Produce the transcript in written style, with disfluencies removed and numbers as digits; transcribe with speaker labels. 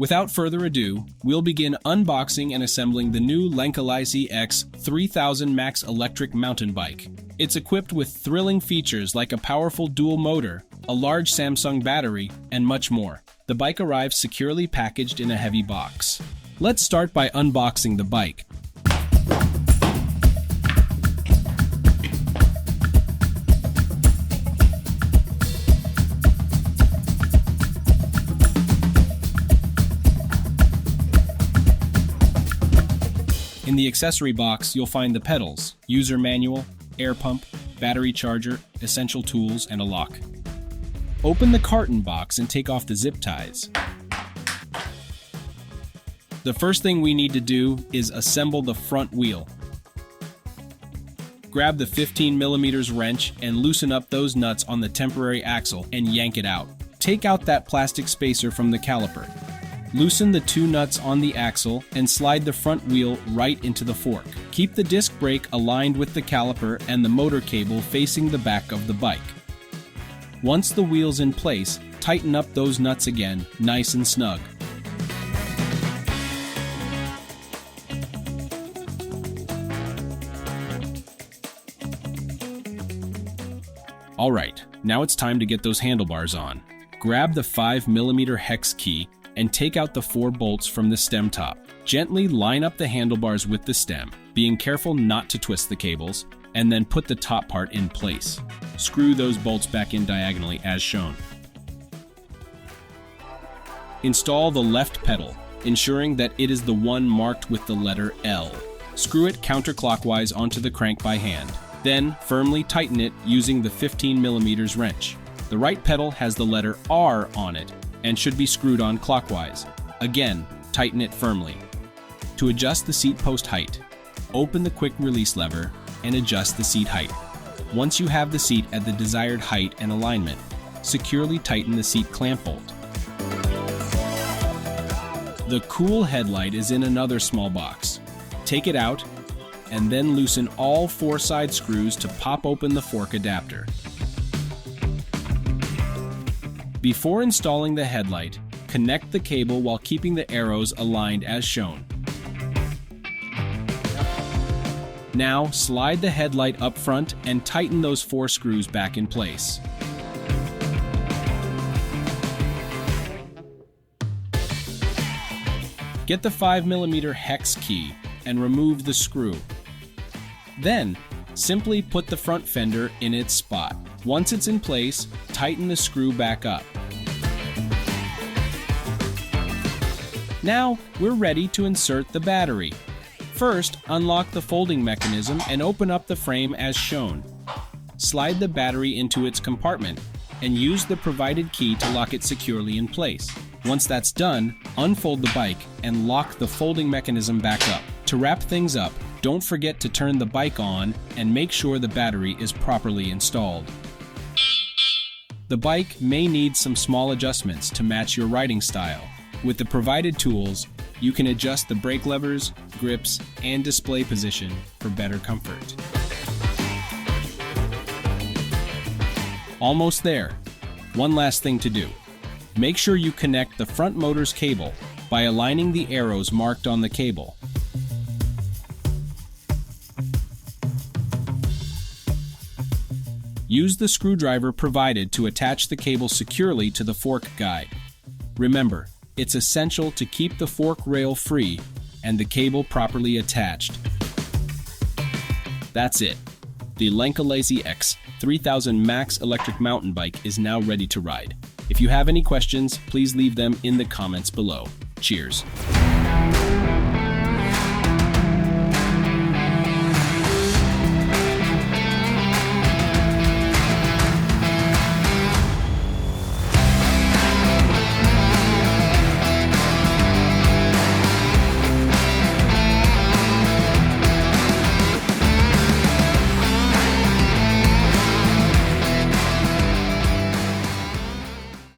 Speaker 1: Without further ado, we'll begin unboxing and assembling the new Lenka X 3000 Max electric mountain bike. It's equipped with thrilling features like a powerful dual motor, a large Samsung battery, and much more. The bike arrives securely packaged in a heavy box. Let's start by unboxing the bike. In the accessory box, you'll find the pedals, user manual, air pump, battery charger, essential tools, and a lock. Open the carton box and take off the zip ties. The first thing we need to do is assemble the front wheel. Grab the 15mm wrench and loosen up those nuts on the temporary axle and yank it out. Take out that plastic spacer from the caliper. Loosen the two nuts on the axle and slide the front wheel right into the fork. Keep the disc brake aligned with the caliper and the motor cable facing the back of the bike. Once the wheel's in place, tighten up those nuts again, nice and snug. Alright, now it's time to get those handlebars on. Grab the 5mm hex key and take out the 4 bolts from the stem top. Gently line up the handlebars with the stem, being careful not to twist the cables, and then put the top part in place. Screw those bolts back in diagonally as shown. Install the left pedal, ensuring that it is the one marked with the letter L. Screw it counterclockwise onto the crank by hand. Then firmly tighten it using the 15mm wrench. The right pedal has the letter R on it and should be screwed on clockwise. Again, tighten it firmly. To adjust the seat post height, open the quick release lever and adjust the seat height. Once you have the seat at the desired height and alignment, securely tighten the seat clamp bolt. The cool headlight is in another small box. Take it out and then loosen all 4 side screws to pop open the fork adapter. Before installing the headlight, connect the cable while keeping the arrows aligned as shown. Now, slide the headlight up front and tighten those 4 screws back in place. Get the 5mm hex key and remove the screw. Then, simply put the front fender in its spot. Once it's in place, tighten the screw back up. Now, we're ready to insert the battery. First, unlock the folding mechanism and open up the frame as shown. Slide the battery into its compartment and use the provided key to lock it securely in place. Once that's done, unfold the bike and lock the folding mechanism back up. To wrap things up, don't forget to turn the bike on and make sure the battery is properly installed. The bike may need some small adjustments to match your riding style. With the provided tools, you can adjust the brake levers, grips, and display position for better comfort. Almost there. One last thing to do. Make sure you connect the front motor's cable by aligning the arrows marked on the cable. Use the screwdriver provided to attach the cable securely to the fork guide. Remember, it's essential to keep the fork rail free and the cable properly attached. That's it. The Lenka X 3000 Max electric mountain bike is now ready to ride. If you have any questions, please leave them in the comments below. Cheers.